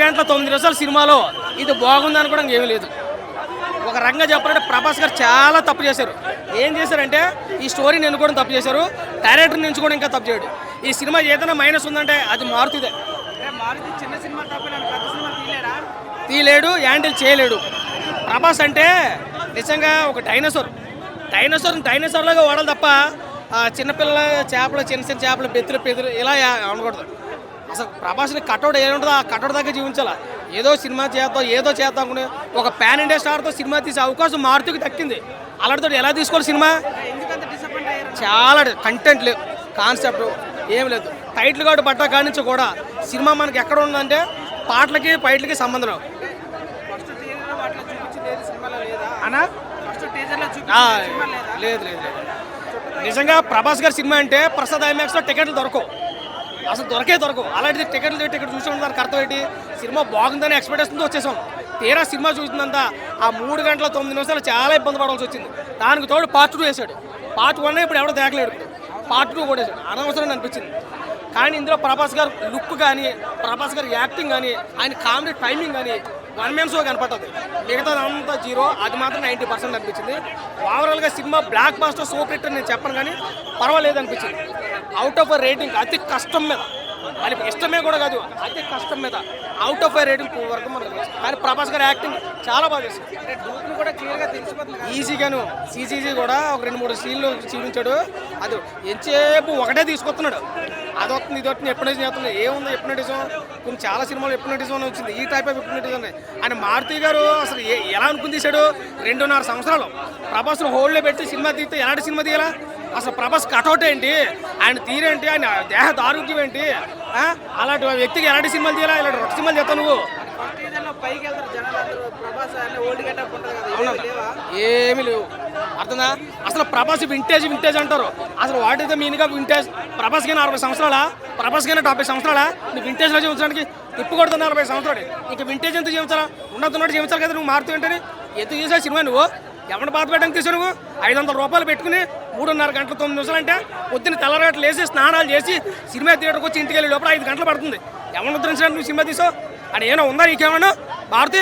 గంటల 9 నిమిషాల సినిమాలో ఇది బాగుందని కూడా ఏమీ లేదు. ఒక రకంగా చెప్పాలంటే ప్రభాస్ గారు చాలా తప్పు చేశారు. ఏం చేశారంటే ఈ స్టోరీని ఎన్నుకోవడం తప్పు చేశారు, డైరెక్టర్ని ఎంచుకోవడం ఇంకా తప్పు చేయడు. ఈ సినిమా ఏదైనా మైనస్ ఉందంటే అది మారుతిదే. చిన్న సినిమా పెద్ద సినిమా తీయలేడు, హ్యాండిల్ చేయలేడు. ప్రభాస్ అంటే నిజంగా ఒక డైనోసార్ లాగా వాడాలి తప్ప చిన్నపిల్లల చేపలు, చిన్న చిన్న చేపలు, బెదురు ఇలా అనకూడదు. అసలు ప్రభాస్ని కట్అవుట్ ఏముంటుందో ఆ కట్అవుట్ దగ్గర జీవించాలా. ఏదో సినిమా చేద్దాం అనుకునే ఒక పాన్ ఇండియా స్టార్తో సినిమా తీసే అవకాశం మారుతికి దక్కింది. అలాంటితో ఎలా తీసుకోవాలి సినిమా? చాలా కంటెంట్ లేదు, కాన్సెప్ట్ ఏం లేదు. టైటిల్ కార్డు పడ్డా కాడి నుంచి కూడా సినిమా మనకి ఎక్కడ ఉందంటే పాటలకి ఫైట్లకి సంబంధం అనా లేదు. నిజంగా ప్రభాస్ గారి సినిమా అంటే ప్రసాద్ ఐమాక్స్లో టికెట్లు దొరకవు, అసలు దొరకవు. అలాంటిది టికెట్ చూసి దానికి అర్థం ఏంటి? సినిమా బాగుందని ఎక్స్పెక్టేషన్తో వచ్చేసాం. తీరా సినిమా చూసిందంతా ఆ 3 గంటల 9 నిమిషాలు చాలా ఇబ్బంది పడాల్సి వచ్చింది. దానికి తోడు పార్ట్ 2 వేసాడు. పార్ట్ 1 ఇప్పుడు ఎవడో దేకలేడు, పార్ట్ 2 కూడా వేసాడు. అనవసరం అనిపించింది. కానీ ఇందులో ప్రభాస్ గారు లుక్ కానీ, ప్రభాస్ గారి యాక్టింగ్ కానీ, ఆయన కామెడీ టైమింగ్ కానీ 1 man షో కనపడుతుంది. మిగతా అంతా జీరో, అది మాత్రం 90% అనిపించింది. ఓవరాల్గా సినిమా బ్లాక్ బాస్టర్ సూపర్ హిట్ నేను చెప్పను, కానీ పర్వాలేదు అనిపించింది. అవుట్ ఆఫ్ రేటింగ్ అతి కష్టం మీద, అది ఇష్టమే కూడా కాదు, అతి కష్టం మీద అవుట్ ఆఫ్ రేటింగ్ వరకు మనకు. కానీ ప్రభాస్ గారి యాక్టింగ్ చాలా బాగా చేశారు. కూడా క్లియర్గా తెలిసిపోతుంది. ఈజీగాను సీజీజీ కూడా ఒక 2-3 సీన్లు చూపించాడు. అది ఎంతసేపు ఒకటే తీసుకొస్తున్నాడు. అది వస్తుంది, ఇది వస్తుంది, ఎప్పుడైతే చేస్తుంది. ఏముంది ఎప్నటిజం? కొన్ని చాలా సినిమాలు ఎప్నటిజం అని వచ్చింది. ఈ టైప్ ఆఫ్ ఎప్నటిజం ఆయన మారుతి గారు అసలు ఎలా అనుకుని తీశాడు? 2.5 సంవత్సరాలు ప్రభాస్ను హోల్డ్లో పెట్టి సినిమా తీస్తే ఎలాంటి సినిమా తీయాలా? అసలు ప్రభాస్ కటౌట్ ఏంటి, ఆయన తీరేంటి, ఆయన దేహ దారుగ్యం ఏంటి? అలాంటి వ్యక్తికి ఎలాంటి సినిమాలు తీయాలా? ఇలాంటి రొట్ట సినిమాలు చేస్తావు నువ్వు? ఏమి లేవు, అర్థందా? అసలు ప్రభాస్ వింటేజ్ అంటారు. అసలు what is the meaning of vintage? Prabhas కైనా 60 సంవత్సరాలా? ప్రభాస్ కైనా 70 సంవత్సరాలా? నువ్వు వింటేజ్లో జీవించడానికి తిప్పుకొడుతున్నా 40 సంవత్సరాలు. ఇంకా వింటేజ్ ఎంత జీవించాలా? ఉన్నట్టున్నట్టు జీవించాలి కదా. నువ్వు మారుతూ ఏంటని ఎందుకు చేసా సినిమా? నువ్వు ఎవరిని బాధ పెట్టడానికి తీసావు? నువ్వు 500 రూపాయలు పెట్టుకుని 3.5 గంటలు 9 నిమిషాలు అంటే పొద్దున్న తెల్లరాట్లు వేసి స్నానాలు చేసి సినిమా థియేటర్కి వచ్చి ఇంటికి వెళ్ళి లోపల 5 గంటలు పడుతుంది. ఎవరిని ఉద్ధరించడానికి నువ్వు సినిమా తీసావు? అని ఏమైనా ఉందా నీకేమన్నా? భారతి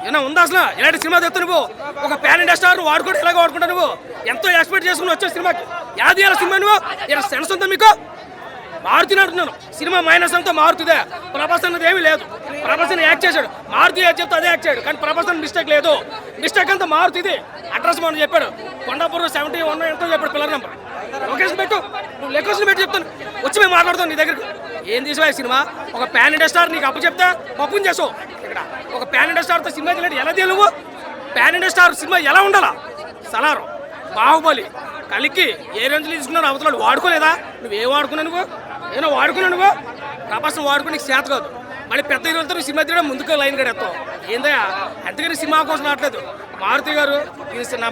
ఏమైనా ఉందా అసలు? ఇలాంటి సినిమా తెస్తా నువ్వు? ఒక పాన్ ఇండియా స్టార్ వాడుకుంటే ఎలాగ వాడుకుంటావు? నువ్వు ఎంతో ఎక్స్పెక్ట్ చేసుకుని వచ్చే సినిమాకి ఎలా తీయాలి సినిమా? నువ్వు ఇలా సెన్స్ ఉందా మీకు? మారుతిని అంటున్నాను. సినిమా మైనస్ అంతా మారుతుందే, ప్రభాస్ అన్నది ఏమీ లేదు. ప్రభాస్ అని యాక్ట్ చేశాడు, మారుతి యాక్ట్ చెప్తే అదే యాక్ట్ చేయడు. కానీ ప్రభాస్ అని మిస్టేక్ లేదు. మిస్టేక్ అంతా మారుతుంది. అడ్రస్ మనం చెప్పాడు, కొండాపూర్ 71 ఎంతో చెప్పాడు పిల్లర్ నెంబర్. లొకేషన్ పెట్టు, నువ్వు లొకేషన్ పెట్టి చెప్తాను, వచ్చి మేము మాట్లాడుతాం నీ దగ్గరికి. ఏం తీసివా సినిమా? ఒక పాన్ ఇండియా స్టార్ నీకు అప్పు చెప్తే పప్పుని చేసావు. ఇక్కడ ఒక పాన్ ఇండియా స్టార్తో సినిమా తెలియదు ఎలా తెలియవు? పాన్ ఇండియా స్టార్ సినిమా ఎలా ఉండాలా? సలారు, బాహుబలి, కలికి ఏ రేంజ్లో తీసుకున్నావు? అవతల వాడుకోలేదా? నువ్వేం వాడుకున్నావు? నువ్వు ఏమో వాడుకున్నావు. నువ్వు ప్రభాసం వాడుకుని నీకు చేత కాదు. మళ్ళీ పెద్ద హీరోలతో సినిమా తీయడం ముందుకు లైన్ కూడా ఎత్తావు. ఏందయ్యా అందుకని సినిమా కోసం రావట్లేదు. మారుతి గారు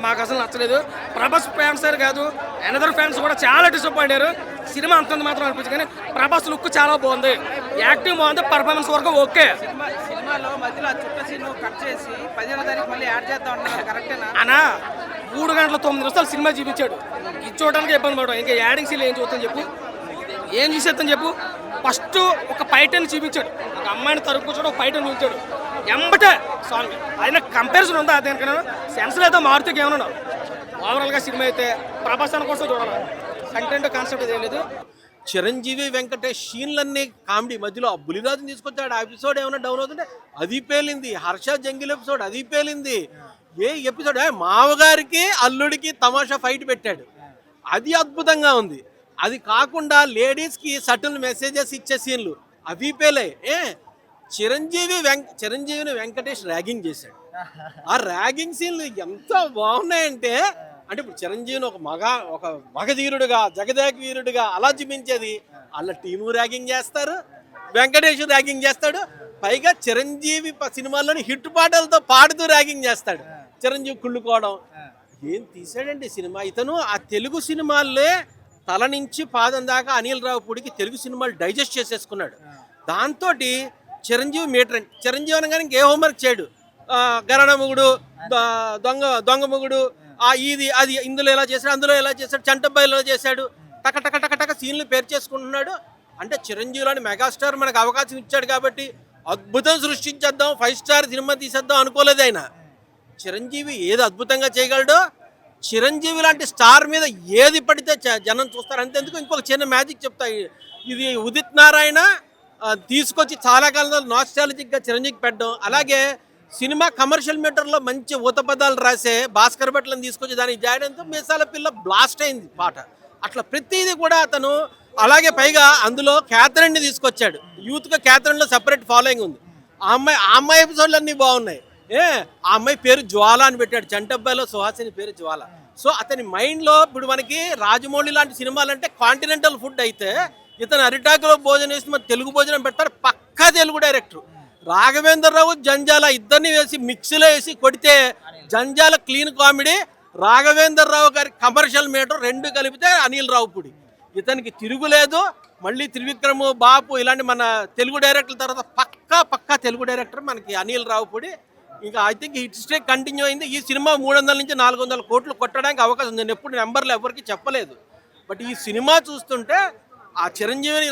మాకు అసలు నచ్చలేదు. ప్రభాస్ ఫ్యాన్స్ కాదు, అనదర్ ఫ్యాన్స్ కూడా చాలా డిసప్పాయింట్ అయ్యారు. సినిమా అంతంత మాత్రం అనిపించింది. కానీ ప్రభాస్ లుక్ చాలా బాగుంది, యాక్టింగ్ బాగుంది, పర్ఫార్మెన్స్ వరకు ఓకే. సినిమాలో మధ్యలో చుట్ట సీన్ కట్ చేసి 15వ తారీఖు మళ్ళీ యాడ్ చేద్దాం అంటున్నారు, కరెక్టేనా? అనా 3 గంటల 9 నిమిషాలు సినిమా చూపించాడు. ఇది చూడడానికి ఇబ్బంది పడడం, ఇంకా యాడింగ్ సీన్ ఏం చూస్తాను చెప్పు? ఏం చూసేస్తాను చెప్పు? ఫస్ట్ ఒక ఫైటర్ని చూపించాడు, ఒక అమ్మాయిని తరుపు కూర్చోడు, ఒక ఫైటర్ని చూపించాడు. ఎంబటే సాంగ్ అయినా కంపారిజన్ ఉందా? దేనికైనా సెన్స్ లేదా? మారుతికి ఏమన్నా? ఓవరాల్గా సినిమా అయితే ప్రభాస్ అని కోసం చూడాలి. కంటెంట్ కాన్సెప్ట్ ఏం లేదు. చిరంజీవి వెంకటేష్ సీన్లన్నీ కామెడీ. మధ్యలో బులిరాజుని తీసుకొచ్చాడు, ఆ ఎపిసోడ్ ఏమైనా డౌన్ అవుతుంటే అది పేలింది. హర్ష జంగిల్ ఎపిసోడ్ అది పేలింది. ఏ ఎపిసోడ్ మామగారికి అల్లుడికి తమాషా ఫైట్ పెట్టాడు, అది అద్భుతంగా ఉంది. అది కాకుండా లేడీస్కి సటిల్ మెసేజెస్ ఇచ్చే సీన్లు అవి పేలే. చిరంజీవిని వెంకటేష్ ర్యాగింగ్ చేశాడు. ఆ ర్యాగింగ్ సీన్లు ఎంత బాగున్నాయంటే, అంటే ఇప్పుడు చిరంజీవిని ఒక మగధీరుడుగా, జగదేక వీరుడుగా అలా చూపించేది. అలా టీము ర్యాగింగ్ చేస్తారు, వెంకటేష్ ర్యాగింగ్ చేస్తాడు. పైగా చిరంజీవి సినిమాల్లోని హిట్ పాటలతో పాడుతూ ర్యాగింగ్ చేస్తాడు. చిరంజీవి కుళ్ళుకోవడం ఏం తీసాడండి సినిమా. ఇతను ఆ తెలుగు సినిమాల్లో తల నుంచి పాదం దాకా అనిల్ రావుపూడికి తెలుగు సినిమాలు డైజెస్ట్ చేసేసుకున్నాడు. దాంతో చిరంజీవి మీటర్. చిరంజీవి అనగానే ఇంకే హోంవర్క్ చేయడు. గరణ మొగుడు, దొంగ మొగుడు, ఇది అది ఇందులో ఎలా చేశాడు, అందులో ఎలా చేశాడు, చంటబ్బాయిలో చేశాడు, టక టక టక టక సీన్లు పేరు చేసుకుంటున్నాడు. అంటే చిరంజీవిలోని మెగాస్టార్ మనకు అవకాశం ఇచ్చాడు కాబట్టి అద్భుతం సృష్టించేద్దాం, 5 స్టార్ సినిమా తీసేద్దాం అనుకోలేదు ఆయన. చిరంజీవి ఏది అద్భుతంగా చేయగలడో, చిరంజీవి లాంటి స్టార్ మీద ఏది పడితే జనం చూస్తారు. అంతెందుకు ఇంకొక చిన్న మ్యాజిక్ చెప్తా. ఇది ఉదిత్ నారాయణ తీసుకొచ్చి చాలా కాలంలో నాస్టాలజిక్గా చిరంజీవికి పెట్టడం, అలాగే సినిమా కమర్షియల్ మీటర్లో మంచి ఊతపదాలు రాసే భాస్కర్ భట్లను తీసుకొచ్చి దానికి జాయడంతో మీసాల పిల్ల బ్లాస్ట్ అయింది పాట. అట్లా ప్రతిదీ కూడా అతను, అలాగే పైగా అందులో క్యాథరిన్ని తీసుకొచ్చాడు. యూత్గా క్యాథరిన్లో సెపరేట్ ఫాలోయింగ్ ఉంది. ఆ అమ్మాయి ఎపిసోడ్లు అన్నీ బాగున్నాయి. ఆ అమ్మాయి పేరు జ్వాల అని పెట్టాడు. చంటబ్బాయిలో సుహాసిని పేరు జ్వాల. సో అతని మైండ్లో ఇప్పుడు మనకి రాజమౌళి లాంటి సినిమాలు అంటే కాంటినెంటల్ ఫుడ్ అయితే, ఇతను అరిటాకులో భోజనం వేసి మన తెలుగు భోజనం పెడతారు. పక్కా తెలుగు డైరెక్టర్. రాఘవేంద్రరావు జంజాల ఇద్దరిని వేసి మిక్సీలో వేసి కొడితే జంజాల క్లీన్ కామెడీ, రాఘవేంద్రరావు గారి కమర్షియల్ మీటర్ రెండు కలిపితే అనిల్ రావుపూడి. ఇతనికి తిరుగులేదు. మళ్ళీ త్రివిక్రమ్, బాపు ఇలాంటి మన తెలుగు డైరెక్టర్ల తర్వాత పక్కా తెలుగు డైరెక్టర్ మనకి అనిల్ రావుపూడి. ఇంకా I think hit streak continue అయింది. ఈ సినిమా 300 నుంచి 400 కోట్లు కొట్టడానికి అవకాశం ఉంది. నేను ఎప్పుడు నెంబర్లు ఎవరికి చెప్పలేదు. బట్ ఈ సినిమా చూస్తుంటే ఆ చిరంజీవిని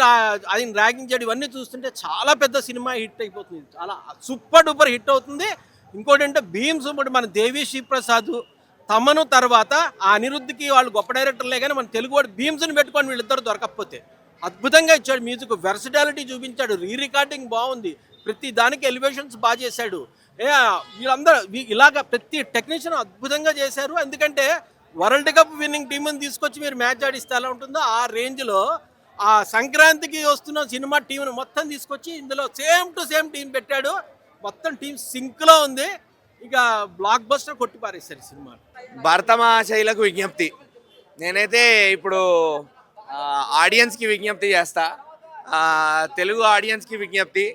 ఆయన ర్యాగింగ్ చేయడం ఇవన్నీ చూస్తుంటే చాలా పెద్ద సినిమా హిట్ అయిపోతుంది. చాలా సూపర్ డూపర్ హిట్ అవుతుంది. ఇంకోటి అంటే భీమ్స్, ఇప్పుడు మన దేవి శ్రీప్రసాద్, తమను తర్వాత ఆ అనిరుద్ధికి వాళ్ళు గొప్ప డైరెక్టర్లే, కానీ మన తెలుగు వాడు భీమ్స్ని పెట్టుకొని వీళ్ళిద్దరు దొరకకపోతే అద్భుతంగా ఇచ్చాడు. మ్యూజిక్ వెర్సిటాలిటీ చూపించాడు. రీరికార్డింగ్ బాగుంది. ప్రతి దానికి ఎలివేషన్స్ బాగా చేశాడు. వీళ్ళందరూ ఇలాగ ప్రతి టెక్నీషియన్ అద్భుతంగా చేశారు. ఎందుకంటే వరల్డ్ కప్ విన్నింగ్ టీంని తీసుకొచ్చి మీరు మ్యాచ్ ఆడిస్తే ఎలా ఉంటుందో ఆ రేంజ్లో ఆ సంక్రాంతికి వస్తున్న సినిమా టీంను మొత్తం తీసుకొచ్చి ఇందులో సేమ్ టు సేమ్ టీం పెట్టాడు. మొత్తం టీం సింక్లో ఉంది. ఇక బ్లాక్ బస్టర్ కొట్టి పారేశారు సినిమా. భారత మహాశైలకు విజ్ఞప్తి, నేనైతే ఇప్పుడు ఆడియన్స్కి విజ్ఞప్తి చేస్తా. తెలుగు ఆడియన్స్కి విజ్ఞప్తి,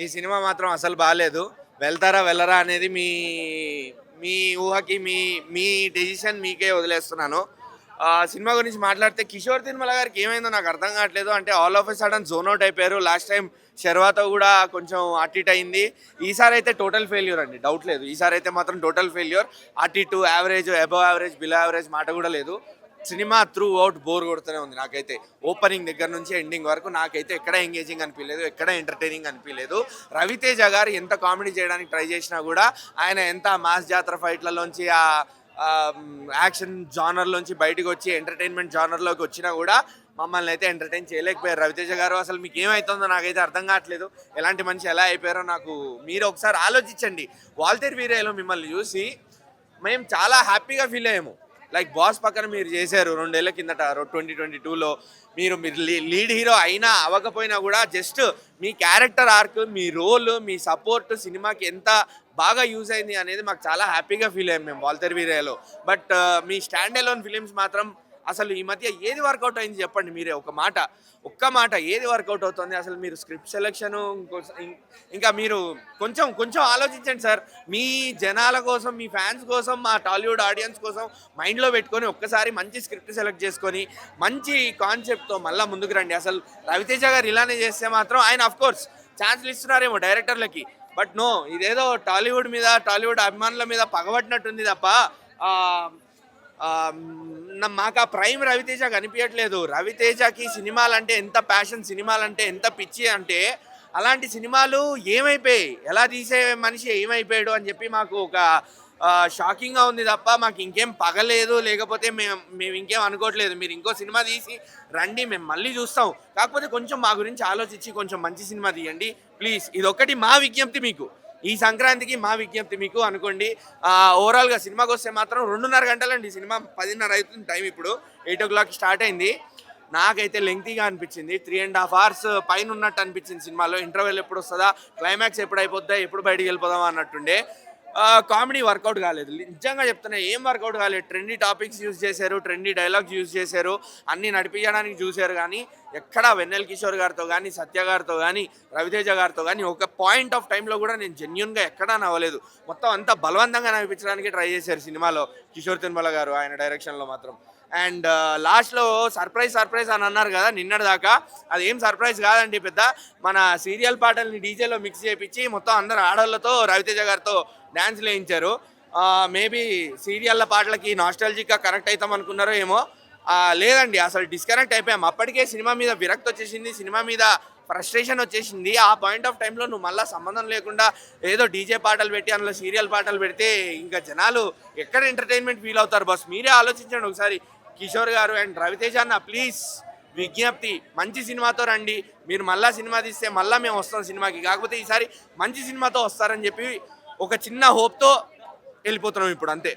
ఈ సినిమా మాత్రం అసలు బాగాలేదు. వెళ్తారా వెళ్ళరా అనేది మీ మీ ఊహకి, మీ డెసిషన్ మీకే వదిలేస్తున్నాను. సినిమా గురించి మాట్లాడితే కిషోర్ తిరుమల గారికి ఏమైందో నాకు అర్థం కావట్లేదు. అంటే all of a sudden zone out అయిపోయారు. లాస్ట్ టైం శర్వాతో కూడా కొంచెం అటు ఇటు అయింది. ఈసారి అయితే టోటల్ ఫెయిల్యూర్ అండి, డౌట్ లేదు. ఈసారి అయితే మాత్రం టోటల్ ఫెయిల్యూర్. అటు ఇటు average, above average, below average మాట కూడా లేదు. సినిమా త్రూ అవుట్ బోర్ కొడుతూనే ఉంది నాకైతే. ఓపెనింగ్ దగ్గర నుంచి ఎండింగ్ వరకు నాకైతే ఎక్కడ ఎంగేజింగ్ అనిపించలేదు, ఎక్కడ ఎంటర్టైనింగ్ అనిపించలేదు. రవితేజ గారు ఎంత కామెడీ చేయడానికి ట్రై చేసినా కూడా, ఆయన ఎంత మాస్ జాతర ఫైట్లలోంచి ఆ యాక్షన్ జానర్లోంచి బయటకు వచ్చి ఎంటర్టైన్మెంట్ జానర్లోకి వచ్చినా కూడా మమ్మల్ని అయితే ఎంటర్టైన్ చేయలేకపోయారు రవితేజ గారు. అసలు మీకు ఏమవుతుందో నాకైతే అర్థం కావట్లేదు. ఎలాంటి మనిషి ఎలా అయిపోయారో నాకు మీరు ఒకసారి ఆలోచించండి. వాల్తేరు వీరయ్యలో మిమ్మల్ని చూసి మేము చాలా హ్యాపీగా ఫీల్ అయ్యాము. లైక్ బాస్ పక్కన మీరు చేశారు 2 ఏళ్ల కిందట 2022లో. మీరు లీడ్ హీరో అయినా అవ్వకపోయినా కూడా జస్ట్ మీ క్యారెక్టర్ ఆర్క్, మీ రోల్, మీ సపోర్ట్ సినిమాకి ఎంత బాగా యూజ్ అయింది అనేది మాకు చాలా హ్యాపీగా ఫీల్ అయ్యాం మేము వాల్తేరు వీరయ్యలో. బట్ మీ స్టాండ్ అలోన్ ఫిలిమ్స్ మాత్రం అసలు ఈ మధ్య ఏది వర్కౌట్ అయింది చెప్పండి మీరే, ఒక్క మాట ఏది వర్కౌట్ అవుతుంది అసలు? మీరు స్క్రిప్ట్ సెలెక్షన్, ఇంకా మీరు కొంచెం ఆలోచించండి సార్. మీ జనాల కోసం, మీ ఫ్యాన్స్ కోసం, మా టాలీవుడ్ ఆడియన్స్ కోసం మైండ్లో పెట్టుకొని ఒక్కసారి మంచి స్క్రిప్ట్ సెలెక్ట్ చేసుకొని మంచి కాన్సెప్ట్తో మళ్ళీ ముందుకు రండి. అసలు రవితేజ గారు ఇలానే చేస్తే మాత్రం, ఆయన అఫ్కోర్స్ ఛాన్స్లు ఇస్తున్నారేమో డైరెక్టర్లకి, బట్ నో, ఇదేదో టాలీవుడ్ అభిమానుల మీద పగబట్టినట్టుంది తప్ప మాకు ఆ ప్రైమ్ రవితేజ కనిపించట్లేదు. రవితేజకి సినిమాలంటే ఎంత ప్యాషన్, సినిమాలంటే ఎంత పిచ్చి అంటే, అలాంటి సినిమాలు ఏమైపోయాయి, ఎలా తీసే మనిషి ఏమైపోయాడు అని చెప్పి మాకు ఒక షాకింగ్గా ఉంది తప్ప మాకు ఇంకేం పగలేదు. లేకపోతే మేము ఇంకేం అనుకోవట్లేదు. మీరు ఇంకో సినిమా తీసి రండి, మేము మళ్ళీ చూస్తాం. కాకపోతే కొంచెం మా గురించి ఆలోచించి కొంచెం మంచి సినిమా తీయండి ప్లీజ్. ఇదొక్కటి మా విజ్ఞప్తి మీకు, ఈ సంక్రాంతికి మా విజ్ఞప్తి మీకు అనుకోండి. ఓవరాల్గా సినిమాకి వస్తే మాత్రం 2.5 గంటలండి సినిమా. 10:30 అవుతుంది టైం. ఇప్పుడు 8 o'clock స్టార్ట్ అయింది. నాకైతే లెంగ్తీగా అనిపించింది. 3.5 hours పైన ఉన్నట్టు అనిపించింది సినిమాలో. ఇంటర్వెల్ ఎప్పుడు వస్తుందా, క్లైమాక్స్ ఎప్పుడు అయిపోద్దా, ఎప్పుడు బయటికి వెళ్ళిపోదామా అన్నట్టుండే. కామెడీ వర్కౌట్ కాలేదు, నిజంగా చెప్తున్నా, ఏం వర్కౌట్ కాలేదు. ట్రెండీ టాపిక్స్ యూజ్ చేశారు, ట్రెండీ డైలాగ్స్ యూజ్ చేశారు, అన్నీ నడిపించడానికి చూశారు. కానీ ఎక్కడా వెన్నెల కిషోర్ గారితో కానీ, సత్య గారితో కానీ, రవితేజ గారితో కానీ ఒక పాయింట్ ఆఫ్ టైంలో కూడా నేను జెన్యున్గా ఎక్కడా నవ్వలేదు. మొత్తం అంతా బలవంతంగా నడిపించడానికి ట్రై చేశారు సినిమాలో కిషోర్ తిరుమల గారు ఆయన డైరెక్షన్లో మాత్రం. అండ్ లాస్ట్లో సర్ప్రైజ్ అని అన్నారు కదా నిన్నటి దాకా, అది ఏం సర్ప్రైజ్ కాదండి. పెద్ద మన సీరియల్ పాటల్ని డీజేలో మిక్స్ చేయించి మొత్తం అందరు ఆడవాళ్ళతో రవితేజ గారితో డ్యాన్స్లు వేయించారు. మేబీ సీరియల్ల పాటలకి నాస్టాలజిక్గా కనెక్ట్ అవుతాం అనుకున్నారో ఏమో. లేదండి, అసలు డిస్కనెక్ట్ అయిపోయాం. అప్పటికే సినిమా మీద విరక్తి వచ్చేసింది, సినిమా మీద ఫ్రస్ట్రేషన్ వచ్చేసింది. ఆ పాయింట్ ఆఫ్ టైంలో నువ్వు మళ్ళీ సంబంధం లేకుండా ఏదో డీజే పాటలు పెట్టి అందులో సీరియల్ పాటలు పెడితే ఇంకా జనాలు ఎక్కడ ఎంటర్టైన్మెంట్ ఫీల్ అవుతారు బాస్? మీరే ఆలోచించండి ఒకసారి. కిషోర్ గారు అండ్ రవితేజ అన్న ప్లీజ్ విజ్ఞప్తి, మంచి సినిమాతో రండి. మీరు మళ్ళీ సినిమా తీస్తే మళ్ళీ మేము వస్తాం సినిమాకి, కాకపోతే ఈసారి మంచి సినిమాతో వస్తారని చెప్పి ఒక చిన్న హోప్తో వెళ్ళిపోతున్నాం ఇప్పుడు, అంతే.